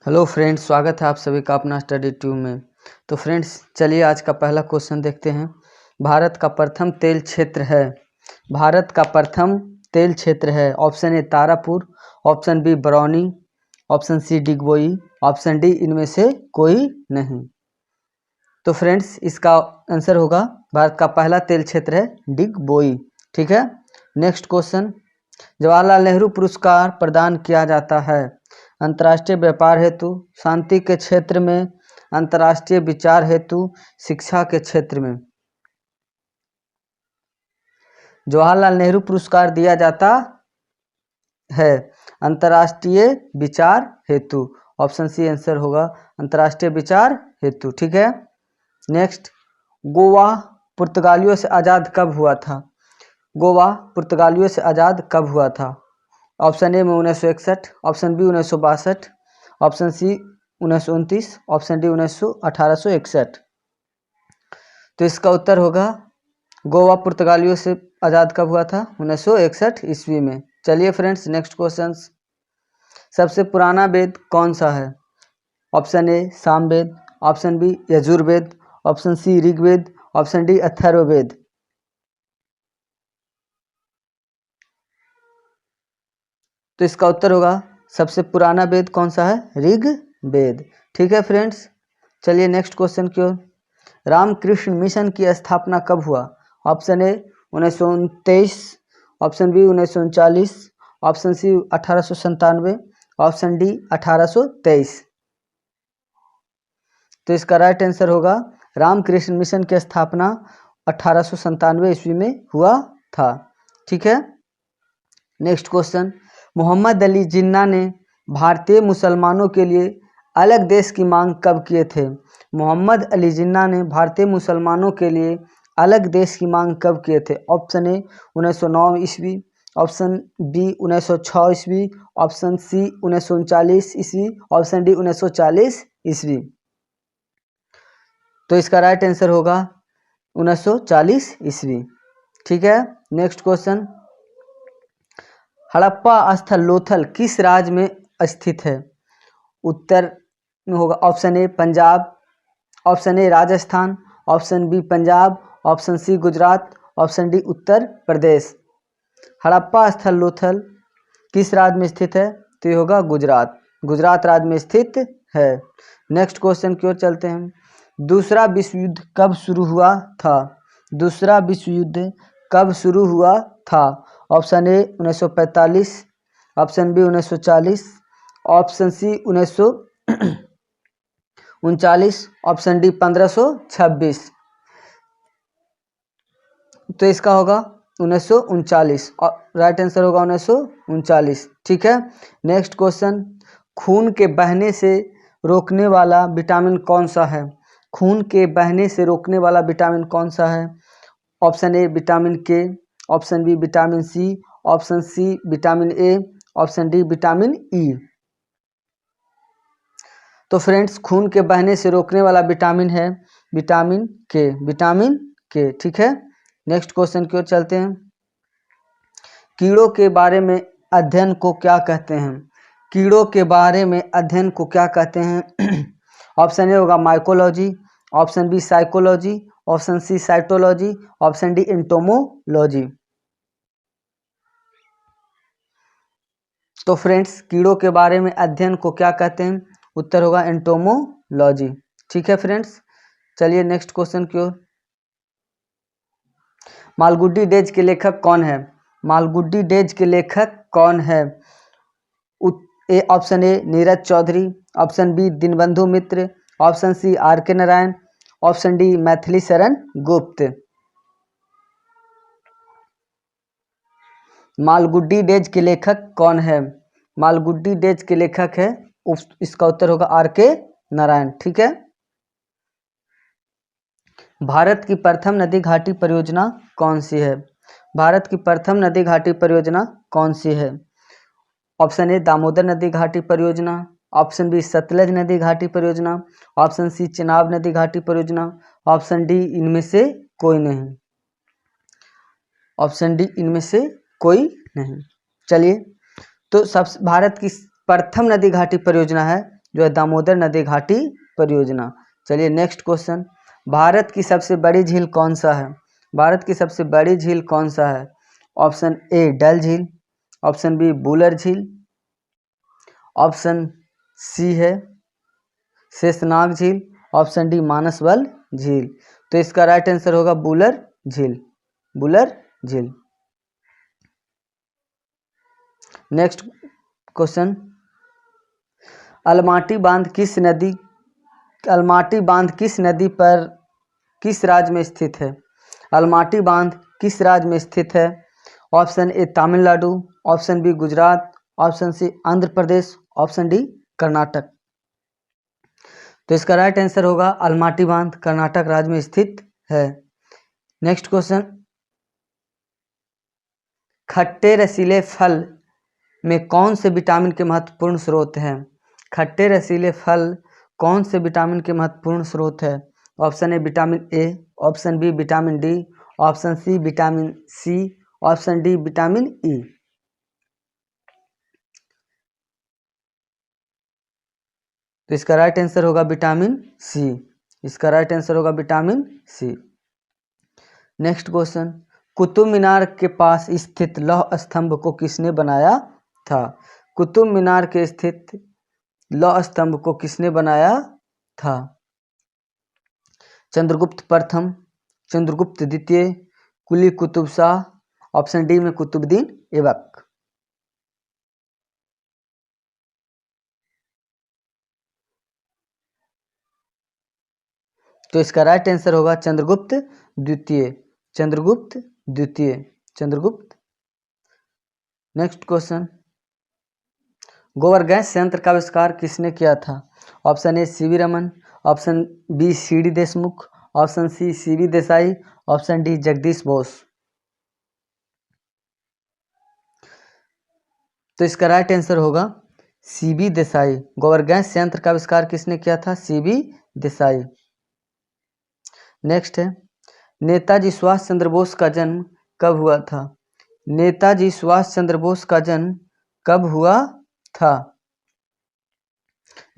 Hello friends, स्वागत है आप सभी का अपना स्टडी ट्यूब में। तो फ्रेंड्स चलिए आज का पहला क्वेश्चन देखते हैं। भारत का प्रथम तेल क्षेत्र है। भारत का प्रथम तेल क्षेत्र है। Option A Tarapur, option B Barauni, option C Digboi, option D इनमें से कोई नहीं। तो फ्रेंड्स इसका आंसर होगा भारत का पहला तेल क्षेत्र है डिगबोई। ठीक है। नेक्स्ट क्वेश्चन, जवाहरलाल नेहरू पुरस्कार प्रदान किया जाता है अंतर्राष्ट्रीय व्यापार हेतु, शांति के क्षेत्र में, अंतर्राष्ट्रीय विचार हेतु, शिक्षा के क्षेत्र में। जवाहरलाल नेहरू पुरस्कार दिया जाता है अंतर्राष्ट्रीय विचार हेतु। ऑप्शन सी आंसर होगा अंतर्राष्ट्रीय विचार हेतु। ठीक है। नेक्स्ट, गोवा पुर्तगालियों से आज़ाद कब हुआ था? गोवा पुर्तगालियों से आज़ाद कब हुआ था? ऑप्शन ए में 1961, option B 1962, option C 1929, option D 1861। तो इसका उत्तर होगा गोवा पुर्तगालियों से आज़ाद कब हुआ था? 1961 ईस्वी में। चलिए फ्रेंड्स नेक्स्ट क्वेश्चन, सबसे पुराना वेद कौन सा है? Option A Samaveda, option B Yajurveda, option C Rigveda, option D Atharvaveda. तो इसका उत्तर होगा सबसे पुराना वेद कौन सा है? ऋग्वेद। ठीक है फ्रेंड्स, चलिए नेक्स्ट क्वेश्चन की ओर। रामकृष्ण मिशन की स्थापना कब हुआ? Option A 1929, option B 1939, option C 1897, option D 1823। तो इसका राइट आंसर होगा रामकृष्ण मिशन की स्थापना 1897 ईस्वी में हुआ था। ठीक है। नेक्स्ट क्वेश्चन, मोहम्मद अली जिन्ना ने भारतीय मुसलमानों के लिए अलग देश की मांग कब किए थे? मोहम्मद अली जिन्ना ने भारतीय मुसलमानों के लिए अलग देश की मांग कब किए थे? ऑप्शन ए 1909 ईस्वी, ऑप्शन बी 1906 ईस्वी, ऑप्शन सी 1939 ईस्वी, ऑप्शन डी 1940 ईस्वी। तो इसका राइट आंसर होगा 1940 ईस्वी। ठीक है। नेक्स्ट क्वेश्चन, हड़प्पा स्थल लोथल किस राज्य में स्थित है? उत्तर में होगा option A Punjab, option A Rajasthan, option B Punjab, option C Gujarat, option D Uttar Pradesh. Harappa स्थल लोथल किस राज्य में स्थित है? तो ये होगा गुजरात। गुजरात राज्य में स्थित है। नेक्स्ट क्वेश्चन की ओर चलते हैं। दूसरा विश्व युद्ध कब शुरू हुआ था? दूसरा विश्व युद्ध कब शुरू हुआ था? Option A 1945, option B 1940, option C 1939, option D 1526। तो इसका होगा 1939। राइट आंसर होगा 1939। ठीक है। नेक्स्ट क्वेश्चन, खून के बहने से रोकने वाला विटामिन कौन सा है? खून के बहने से रोकने वाला विटामिन कौन सा है? Option A vitamin K, option B vitamin C, option C vitamin A, option D vitamin E. तो फ्रेंड्स खून के बहने से रोकने वाला विटामिन है विटामिन के, विटामिन के। ठीक है। नेक्स्ट क्वेश्चन की ओर चलते हैं। कीड़ों के बारे में अध्ययन को क्या कहते हैं? कीड़ों के बारे में अध्ययन को क्या कहते हैं? ऑप्शन ए होगा mycology, option B psychology, option C cytology, option D entomology. तो फ्रेंड्स कीड़ों के बारे में अध्ययन को क्या कहते हैं? उत्तर होगा एंटोमोलॉजी। ठीक है फ्रेंड्स, चलिए नेक्स्ट क्वेश्चन की ओर। मालगुडी डेज के लेखक कौन है? मालगुडी डेज के लेखक कौन है? Option A Neeraj Chaudhary, option B Deenbandhu Mitra, option C R K Narayan, option D Maithili Sharan गुप्त। मालगुडी डेज के लेखक कौन है? मालगुडी डेज के लेखक है, इसका उत्तर होगा आर के नारायण। ठीक है। भारत की प्रथम नदी घाटी परियोजना कौन सी है? भारत की प्रथम नदी घाटी परियोजना कौन सी है? ऑप्शन ए दामोदर नदी घाटी परियोजना, ऑप्शन बी सतलज नदी घाटी परियोजना, ऑप्शन सी चेनाब नदी घाटी परियोजना, ऑप्शन डी इनमें से कोई नहीं। ऑप्शन डी इनमें से कोई नहीं। चलिए, तो सब भारत की प्रथम नदी घाटी परियोजना है जो है दामोदर नदी घाटी परियोजना। चलिए नेक्स्ट क्वेश्चन, भारत की सबसे बड़ी झील कौन सा है? भारत की सबसे बड़ी झील कौन सा है? ऑप्शन ए डल झील, ऑप्शन बी बुलर झील, ऑप्शन सी है शेषनाग झील, ऑप्शन डी मानसबल झील। तो इसका राइट आंसर होगा बुलर झील, बुलर झील। नेक्स्ट क्वेश्चन, अलमाटी बांध किस नदी पर किस राज्य में स्थित है? अलमाटी बांध किस राज्य में स्थित है? Option A Tamil Nadu, option B Gujarat, option C Andhra Pradesh, option D Karnataka. तो इसका राइट आंसर होगा अलमाटी बांध कर्नाटक राज्य में स्थित है। नेक्स्ट क्वेश्चन, खट्टे रसीले फल में कौन से विटामिन के महत्वपूर्ण स्रोत हैं? खट्टे रसीले फल कौन से विटामिन के महत्वपूर्ण स्रोत है? Option A vitamin A, option B vitamin D, option C vitamin C, option D vitamin E. तो इसका राइट आंसर होगा विटामिन सी, इसका राइट आंसर होगा vitamin C. Next question, Qutub Minar के पास स्थित लौह स्तंभ को किसने बनाया था? कुतुब मीनार के स्थित लौह स्तंभ को किसने बनाया था? चंद्रगुप्त प्रथम, चंद्रगुप्त द्वितीय, कुली कुतुब शाह, ऑप्शन डी में कुतुबुद्दीन ऐबक। तो इसका राइट आंसर होगा चंद्रगुप्त द्वितीय, चंद्रगुप्त द्वितीय, चंद्रगुप्त। नेक्स्ट क्वेश्चन, गोबर गैस संयंत्र का आविष्कार किसने किया था? Option A C V Raman, option B C D Deshmukh, option C C V Desai, option D Jagdish Bose. तो इसका राइट आंसर होगा सीबी देसाई। गोबर गैस संयंत्र का आविष्कार किसने किया था? सीबी देसाई। नेक्स्ट है, नेताजी सुभाष चंद्र बोस का जन्म कब हुआ था? नेताजी सुभाष चंद्र बोस का जन्म कब हुआ था?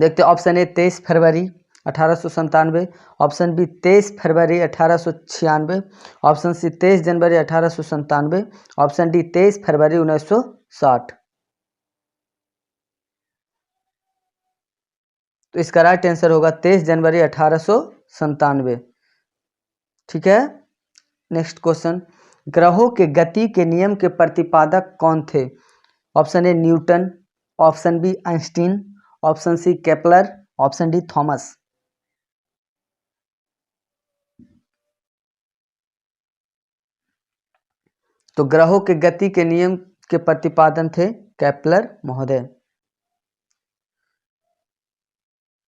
देखते हैं, ऑप्शन ए 23 फरवरी 1897, ऑप्शन बी 23 फरवरी 1896, ऑप्शन सी 23 जनवरी 1897, ऑप्शन डी 23 फरवरी 1960। तो इसका राइट आंसर होगा 23 जनवरी 1897। ठीक है। नेक्स्ट क्वेश्चन, ग्रहों के गति के नियम के प्रतिपादक कौन थे? Option A Newton, option B Einstein, option C Kepler, option D Thomas. तो ग्रहों के गति के नियम के प्रतिपादन थे केपलर महोदय।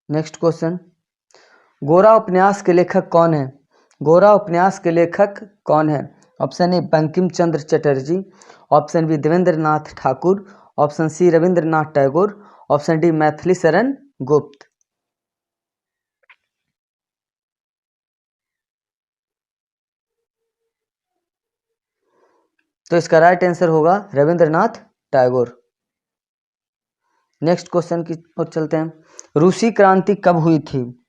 नेक्स्ट क्वेश्चन, गोरा उपन्यास के लेखक कौन है? गोरा उपन्यास के लेखक कौन है? Option A Bankim Chandra Chatterjee, option B Devendra Nath Thakur, option C Rabindranath Tagore, option D Maithili Sharan Gupt. तो इसका राइट आंसर होगा रविंद्रनाथ टैगोर। नेक्स्ट क्वेश्चन की ओर चलते हैं, रूसी क्रांति कब हुई थी?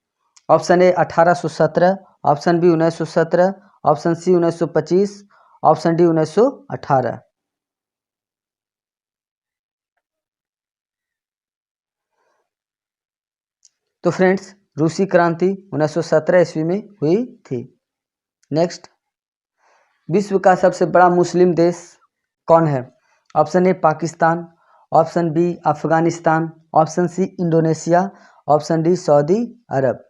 Option A 1817, option B 1917, option C 1925, option D 1918। तो फ्रेंड्स, रूसी क्रांति 1917 ईस्वी में हुई थी। नेक्स्ट, विश्व का सबसे बड़ा मुस्लिम देश कौन है? Option A Pakistan, option B Afghanistan, option C Indonesia, option D Saudi Arab.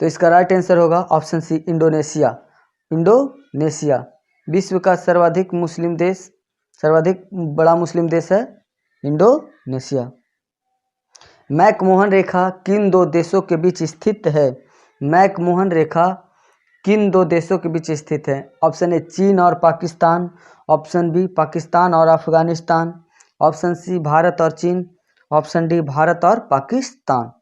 तो इसका राइट आंसर होगा ऑप्शन सी इंडोनेशिया, इंडोनेशिया। विश्व का सर्वाधिक बड़ा मुस्लिम देश है इंडोनेशिया। मैकमोहन रेखा किन दो देशों के बीच स्थित है? मैकमोहन रेखा किन दो देशों के बीच स्थित है? ऑप्शन ए चीन और पाकिस्तान, ऑप्शन बी पाकिस्तान और अफगानिस्तान, ऑप्शन सी भारत और चीन, ऑप्शन डी भारत और पाकिस्तान।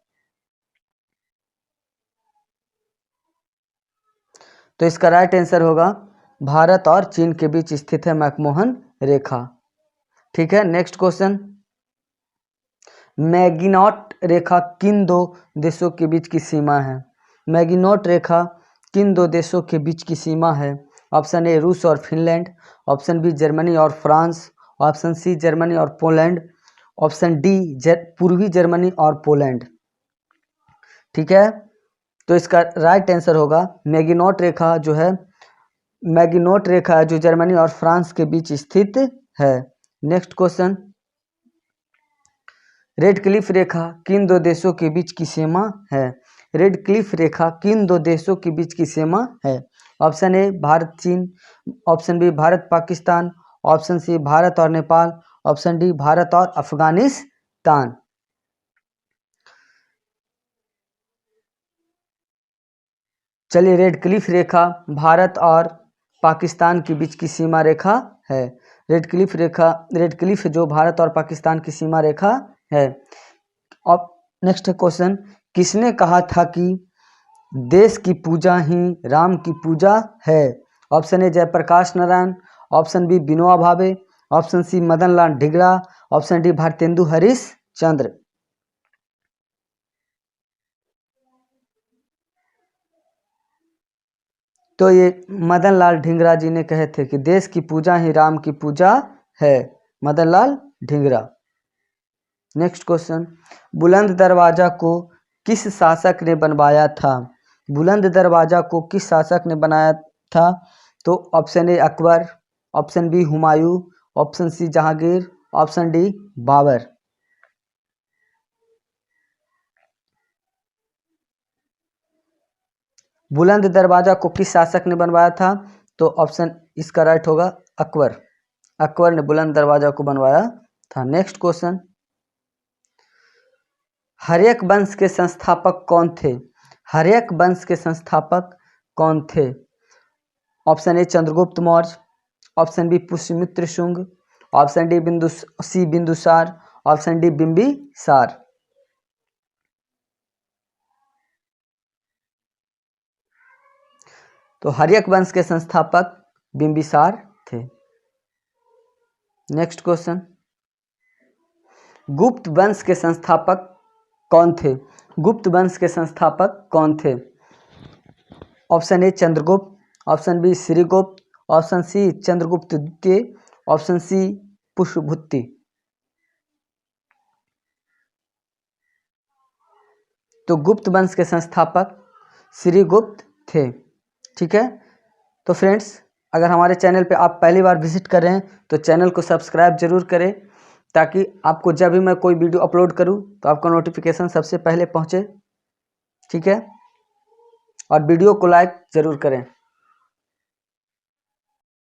तो इसका राइट आंसर होगा भारत और चीन के बीच स्थित है मैकमोहन रेखा। ठीक है। नेक्स्ट क्वेश्चन, मैगिनॉट रेखा किन दो देशों के बीच की सीमा है? मैगिनॉट रेखा किन दो देशों के बीच की सीमा है? ऑप्शन ए रूस और फिनलैंड, ऑप्शन बी जर्मनी और फ्रांस, ऑप्शन सी जर्मनी और पोलैंड, ऑप्शन डी पूर्वी जर्मनी और पोलैंड। ठीक है, तो इसका राइट आंसर होगा मैगिनॉट रेखा जो है, मैगिनॉट रेखा जो जर्मनी और फ्रांस के बीच स्थित है। नेक्स्ट क्वेश्चन, रेड क्लिफ रेखा किन दो देशों के बीच की सीमा है? रेड क्लिफ रेखा किन दो देशों के बीच की सीमा है? ऑप्शन ए भारत चीन, option B Bharat Pakistan, option C Bharat और नेपाल, ऑप्शन डी भारत और अफगानिस्तान। चलिए, रेड क्लिफ रेखा भारत और पाकिस्तान के बीच की सीमा रेखा है। रेड क्लिफ रेखा, रेड क्लिफ जो भारत और पाकिस्तान की सीमा रेखा है। अब नेक्स्ट क्वेश्चन, किसने कहा था कि देश की पूजा ही राम की पूजा है? Option A Jayaprakash Narayan, option B Vinoba Bhave, option C Madan Lal Dhingra, option D Bharatendu Harishchandra. तो ये मदन लाल ढींगरा जी ने कहे थे कि देश की पूजा ही राम की पूजा है, मदन लाल ढींगरा। नेक्स्ट क्वेश्चन, बुलंद दरवाजा को किस शासक ने बनवाया था? बुलंद दरवाजा को किस शासक ने बनाया था? तो option A Akbar, option B Humayun, option C Jahangir, option D Babur. Buland Darwaza को किस शासक ने बनवाया था? तो ऑप्शन इसका राइट होगा अकबर। अकबर ने बुलंद दरवाजा को बनवाया था। नेक्स्ट क्वेश्चन, हर्यक वंश के संस्थापक कौन थे? हर्यक वंश के संस्थापक कौन थे? Option A Chandragupta Maurya, option B Pushyamitra Shunga, option D Bindusara, option D Bimbisara. तो हर्यक वंश के संस्थापक बिंबिसार थे। नेक्स्ट क्वेश्चन, गुप्त वंश के संस्थापक कौन थे? गुप्त वंश के संस्थापक कौन थे? Option A Chandragupta, option B Shrigupta, option C Chandragupta द्वितीय, ऑप्शन सी पुष्यभूति। तो गुप्त वंश के संस्थापक श्रीगुप्त थे। ठीक है, तो फ्रेंड्स, अगर हमारे चैनल पे आप पहली बार विजिट कर रहे हैं तो चैनल को सब्सक्राइब जरूर करें, ताकि आपको जब भी मैं कोई वीडियो अपलोड करूं तो आपको नोटिफिकेशन सबसे पहले पहुंचे। ठीक है, और वीडियो को लाइक ज़रूर करें।